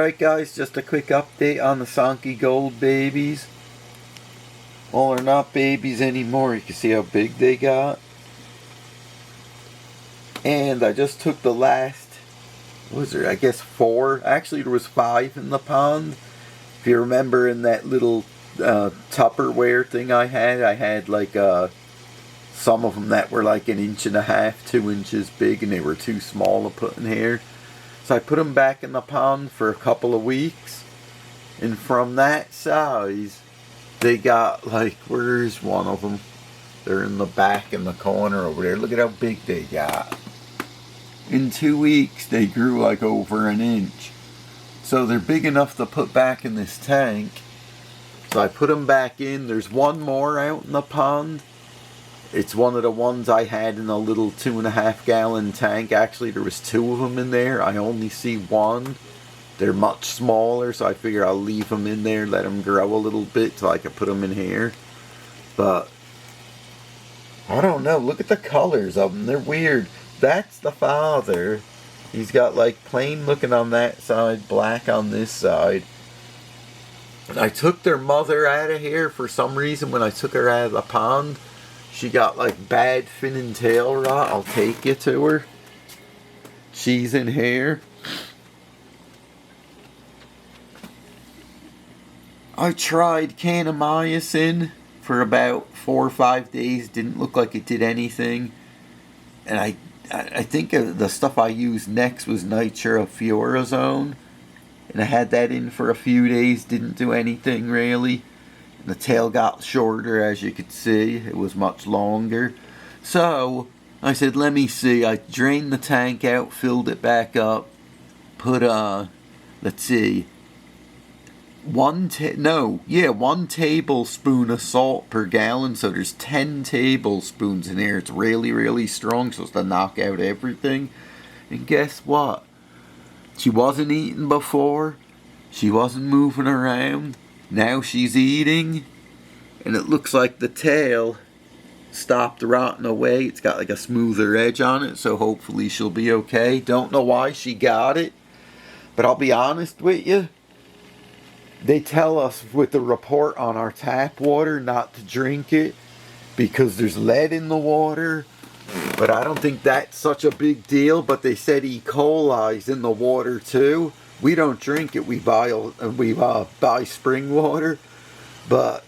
Alright guys, just a quick update on the Sanke Gold babies. Well, they're not babies anymore. You can see how big they got. And I just took the last, what was there, I guess 4. Actually, there was 5 in the pond. If you remember in that little Tupperware thing I had like some of them that were like 1.5 inches, 2 inches big, and they were too small to put in here. So I put them back in the pond for a couple of weeks. And from that size, they got like, where's one of them? They're in the back in the corner over there. Look at how big they got. In 2 weeks, they grew like over 1 inch. So they're big enough to put back in this tank. So I put them back in. There's one more out in the pond. It's one of the ones I had in a little 2.5 gallon tank. Actually, there was 2 of them in there. I only see one. They're much smaller, so I figure I'll leave them in there, let them grow a little bit till I can put them in here. But I don't know. Look at the colors of them. They're weird. That's the father. He's got like plain looking on that side, black on this side. I took their mother out of here for some reason. When I took her out of the pond, she got like bad fin and tail rot. I'll take you to her. She's in here. I tried kanamycin for about 4 or 5 days. Didn't look like it did anything. And I think the stuff I used next was nitrofurazone. And I had that in for a few days. Didn't do anything really. And the tail got shorter, as you could see. It was much longer. So I said, let me see. I drained the tank out, filled it back up. Put let's see, 1 tablespoon of salt per gallon. So there's 10 tablespoons in here. It's really, really strong, so it's to knock out everything. And guess what? She wasn't eating before. She wasn't moving around. Now she's eating. And it looks like the tail stopped rotting away. It's got like a smoother edge on it, so hopefully she'll be okay. Don't know why she got it, but I'll be honest with you. They tell us with the report on our tap water not to drink it because there's lead in the water. But I don't think that's such a big deal. But they said E. coli's in the water too. We don't drink it. We buy spring water. But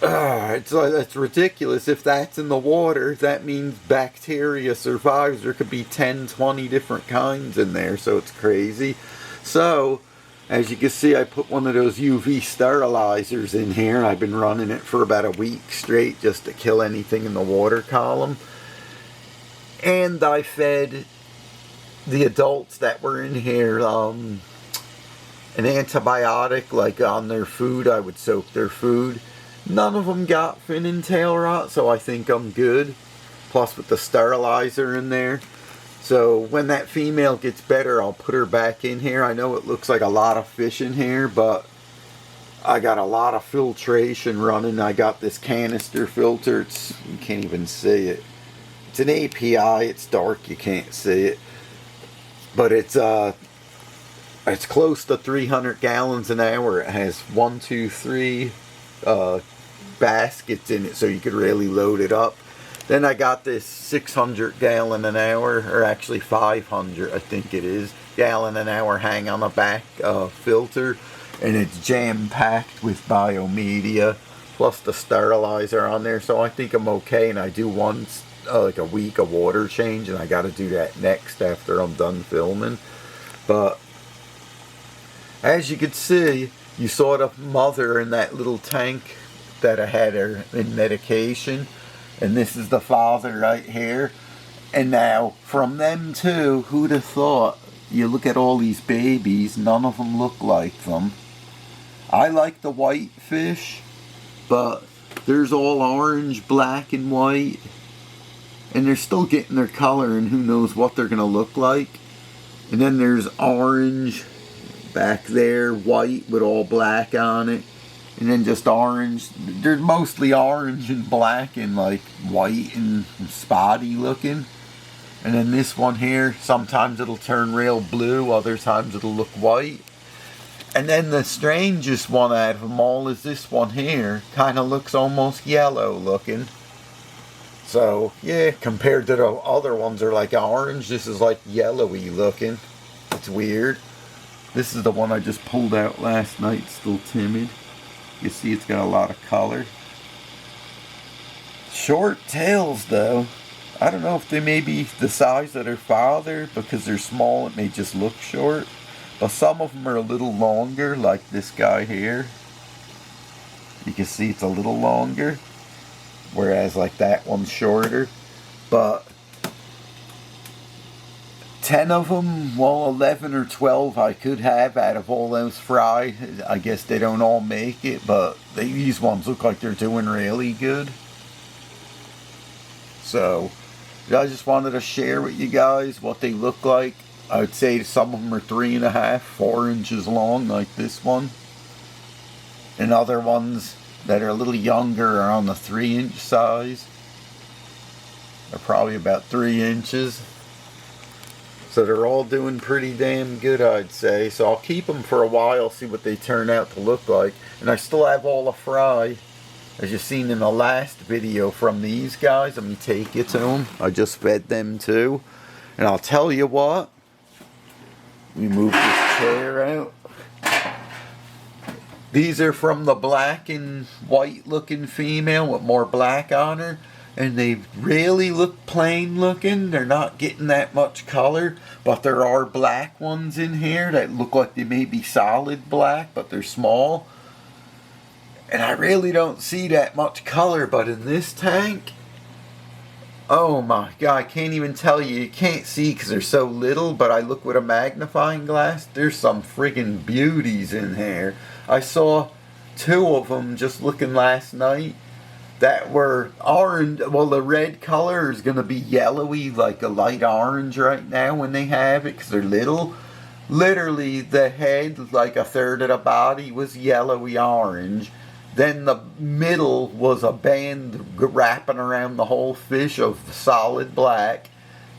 it's ridiculous. If that's in the water, that means bacteria survives. There could be 10, 20 different kinds in there. So it's crazy. So as you can see, I put one of those UV sterilizers in here. I've been running it for about a week straight just to kill anything in the water column. And I fed the adults that were in here an antibiotic, like on their food. I would soak their food. None of them got fin and tail rot, so I think I'm good. Plus with the sterilizer in there. So when that female gets better, I'll put her back in here. I know it looks like a lot of fish in here, but I got a lot of filtration running. I got this canister filter. You can't even see it. It's an API. It's dark. You can't see it. But it's close to 300 gallons an hour. It has 1, 2, 3 baskets in it, so you could really load it up. Then I got this 600 gallon an hour, or actually 500, I think it is, gallon an hour hang on the back filter. And it's jam-packed with biomedia, plus the sterilizer on there. So I think I'm okay, and I do once, like a week, a water change, and I got to do that next after I'm done filming. But as you can see, you saw the mother in that little tank that I had her in medication. And this is the father right here. And now, from them two, who'd have thought? You look at all these babies, none of them look like them. I like the white fish, but there's all orange, black, and white. And they're still getting their color, and who knows what they're going to look like. And then there's orange back there, white with all black on it. And then just orange. They're mostly orange and black and like white and spotty looking. And then this one here, sometimes it'll turn real blue, other times it'll look white. And then the strangest one out of them all is this one here. Kind of looks almost yellow looking. So, yeah, compared to the other ones are like orange, this is like yellowy looking. It's weird. This is the one I just pulled out last night, still timid. You see it's got a lot of color. Short tails though. I don't know if they may be the size of their father, because they're small it may just look short. But some of them are a little longer, like this guy here. You can see it's a little longer, whereas like that one's shorter. But 10 of them, well 11 or 12 I could have out of all those fry. I guess they don't all make it, but these ones look like they're doing really good. So I just wanted to share with you guys what they look like. I would say some of them are 3.5, 4 inches long, like this one. And other ones that are a little younger are on the 3-inch size. They're probably about 3 inches. So they're all doing pretty damn good, I'd say. So I'll keep them for a while, see what they turn out to look like. And I still have all the fry, as you've seen in the last video, from these guys. Let me take you to them. I just fed them too. And I'll tell you what. We move this chair out. These are from the black and white looking female with more black on her. And they really look plain looking. They're not getting that much color. But there are black ones in here that look like they may be solid black, but they're small. And I really don't see that much color. But in this tank, oh my God, I can't even tell you. You can't see because they're so little, but I look with a magnifying glass. There's some friggin' beauties in here. I saw 2 of them just looking last night that were orange. Well, the red color is going to be yellowy, like a light orange right now when they have it, because they're little. Literally, the head, like a third of the body, was yellowy orange. Then the middle was a band wrapping around the whole fish of solid black.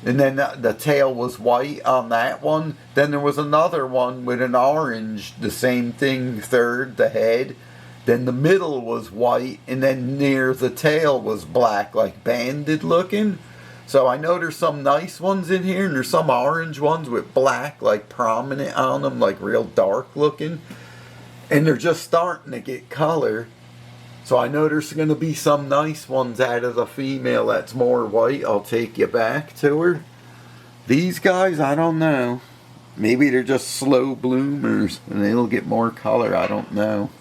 And then the tail was white on that one. Then there was another one with an orange, the same thing, third, the head. Then the middle was white, and then near the tail was black, like banded looking. So I know there's some nice ones in here, and there's some orange ones with black, like prominent on them, like real dark looking. And they're just starting to get color. So I know there's going to be some nice ones out of the female that's more white. I'll take you back to her. These guys, I don't know. Maybe they're just slow bloomers and they'll get more color. I don't know.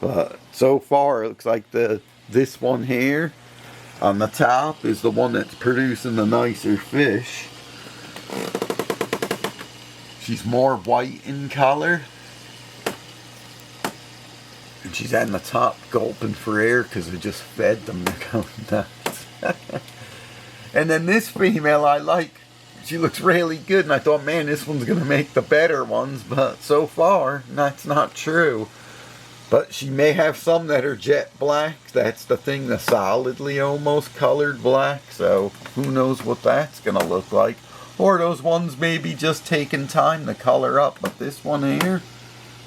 But so far, it looks like this one here on the top is the one that's producing the nicer fish. She's more white in color. And she's on the top gulping for air because we just fed them. They're going nuts. And then this female I like. She looks really good. And I thought, man, this one's going to make the better ones. But so far, that's not true. But she may have some that are jet black. That's the thing, the solidly almost colored black. So who knows what that's going to look like. Or those ones may be just taking time to color up. But this one here,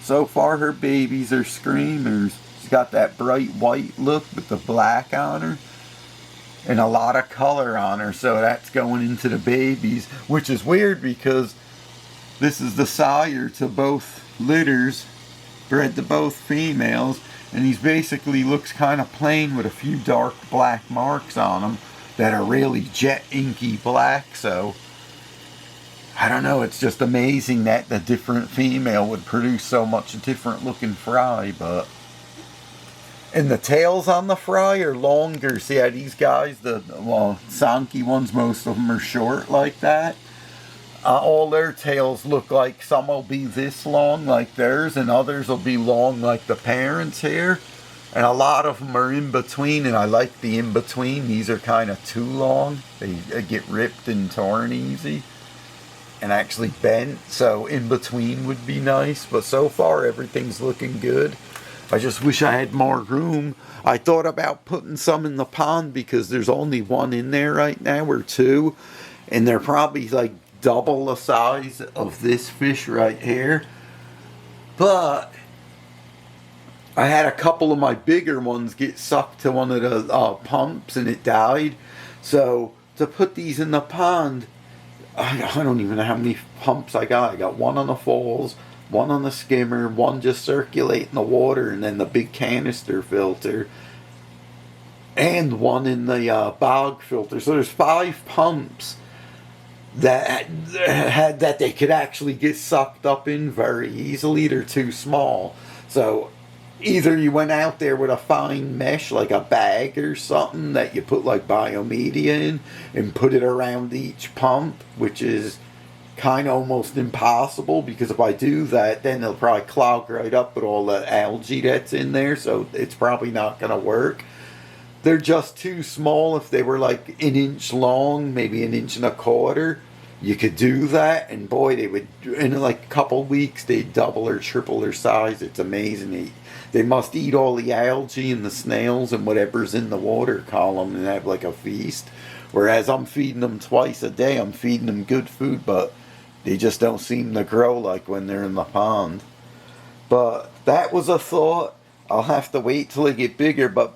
so far her babies are screamers. She's got that bright white look with the black on her. And a lot of color on her. So that's going into the babies. Which is weird because this is the sire to both litters. Bred to both females, and he's basically looks kind of plain with a few dark black marks on him that are really jet inky black. So I don't know, it's just amazing that the different female would produce so much different looking fry. But and the tails on the fry are longer. See how these guys, the Sanke ones, most of them are short like that. All their tails look like some will be this long like theirs, and others will be long like the parents here. And a lot of them are in between, and I like the in between. These are kind of too long. They get ripped and torn easy and actually bent. So in between would be nice. But so far everything's looking good. I just wish I had more room. I thought about putting some in the pond because there's only one in there right now, or two. And they're probably like double the size of this fish right here. But I had a couple of my bigger ones get sucked to one of the pumps and it died. So to put these in the pond, I don't even know how many pumps I got. I got one on the falls, one on the skimmer, one just circulating the water, and then the big canister filter, and one in the bog filter. So there's 5 pumps that they could actually get sucked up in very easily. They're too small. So either you went out there with a fine mesh, like a bag or something that you put like biomedia in and put it around each pump, which is kind of almost impossible, because if I do that, then it'll probably clog right up with all the algae that's in there, so it's probably not going to work. They're just too small. If they were like an inch long, maybe an inch and a quarter, you could do that, and boy, they would, in like a couple weeks, they'd double or triple their size. It's amazing. They must eat all the algae and the snails and whatever's in the water column and have like a feast. Whereas I'm feeding them twice a day. I'm feeding them good food, but they just don't seem to grow like when they're in the pond. But that was a thought. I'll have to wait till they get bigger, but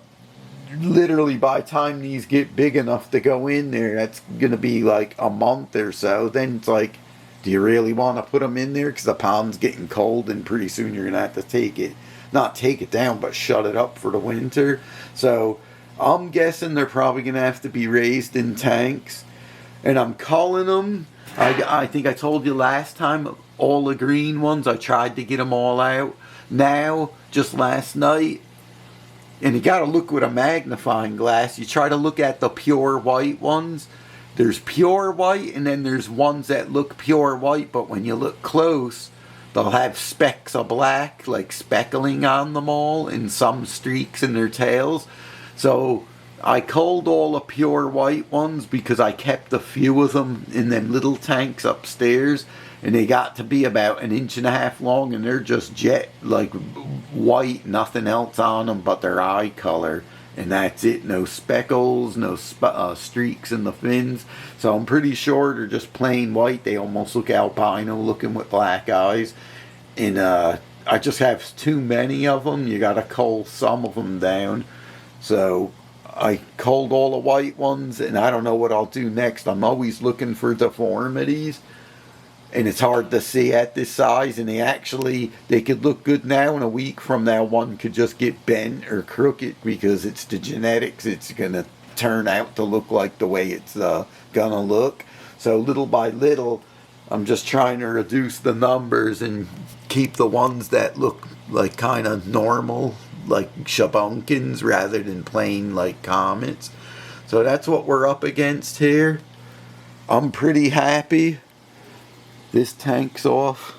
literally by the time these get big enough to go in there, that's going to be like a month or so. Then it's like, do you really want to put them in there? Because the pond's getting cold and pretty soon you're going to have to not take it down, but shut it up for the winter. So I'm guessing they're probably going to have to be raised in tanks. And I'm culling them. I think I told you last time, all the green ones, I tried to get them all out. Now, just last night, and you got to look with a magnifying glass. You try to look at the pure white ones. There's pure white, and then there's ones that look pure white, but when you look close, they'll have specks of black, like speckling on them all, and some streaks in their tails. So I culled all the pure white ones because I kept a few of them in them little tanks upstairs, and they got to be about 1.5 inches long, and they're just jet, like white, nothing else on them but their eye color. And that's it. No speckles, no streaks in the fins. So I'm pretty sure they're just plain white. They almost look albino looking with black eyes. And I just have too many of them. You got to cull some of them down. So I culled all the white ones, and I don't know what I'll do next. I'm always looking for deformities. And it's hard to see at this size, and they could look good now, and a week from now one could just get bent or crooked because it's the genetics. It's going to turn out to look like the way it's going to look. So little by little, I'm just trying to reduce the numbers and keep the ones that look like kind of normal, like Shubunkins, rather than plain like comets. So that's what we're up against here. I'm pretty happy. This tank's off.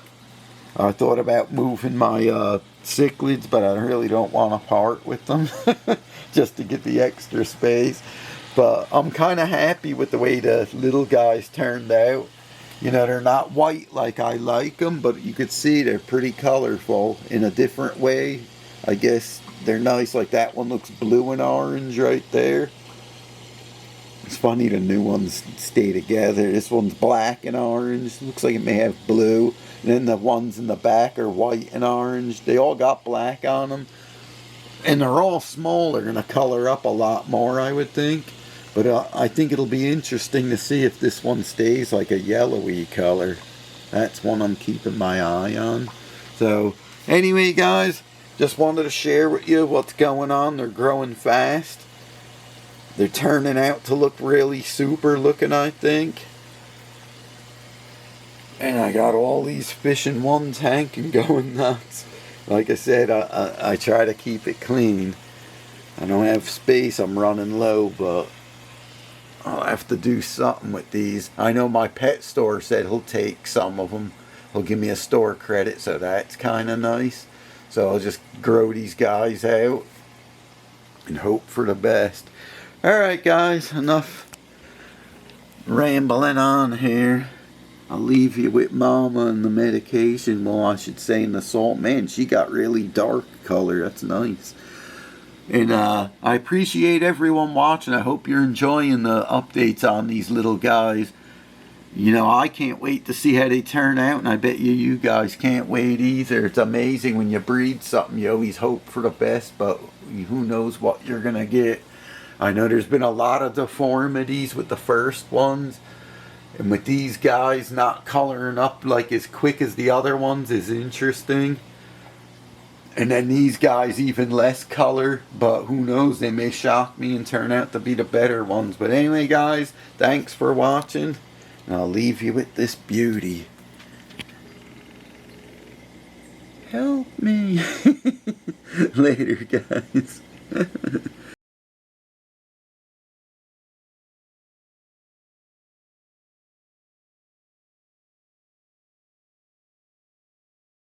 I thought about moving my cichlids, but I really don't want to part with them just to get the extra space. But I'm kind of happy with the way the little guys turned out. You know, they're not white like I like them, but you could see they're pretty colorful in a different way. I guess they're nice. Like that one looks blue and orange right there. It's funny the new ones stay together. This one's black and orange. Looks like it may have blue. And then the ones in the back are white and orange. They all got black on them. And they're all small. They're going to color up a lot more, I would think. But I think it'll be interesting to see if this one stays like a yellowy color. That's one I'm keeping my eye on. So, anyway, guys, just wanted to share with you what's going on. They're growing fast. They're turning out to look really super looking, I think. And I got all these fish in one tank and going nuts. Like I said, I try to keep it clean. I don't have space, I'm running low, but I'll have to do something with these. I know my pet store said he'll take some of them. He'll give me a store credit, so that's kind of nice. So I'll just grow these guys out and hope for the best. Alright guys, enough rambling on here. I'll leave you with Mama and the medication. Well, I should say in the salt. Man, she got really dark color. That's nice. And I appreciate everyone watching. I hope you're enjoying the updates on these little guys. You know, I can't wait to see how they turn out, and I bet you guys can't wait either. It's amazing when you breed something, you always hope for the best, but who knows what you're going to get. I know there's been a lot of deformities with the first ones, and with these guys not coloring up like as quick as the other ones is interesting. And then these guys even less color, but who knows, they may shock me and turn out to be the better ones. But anyway guys, thanks for watching, and I'll leave you with this beauty. Help me. Later guys.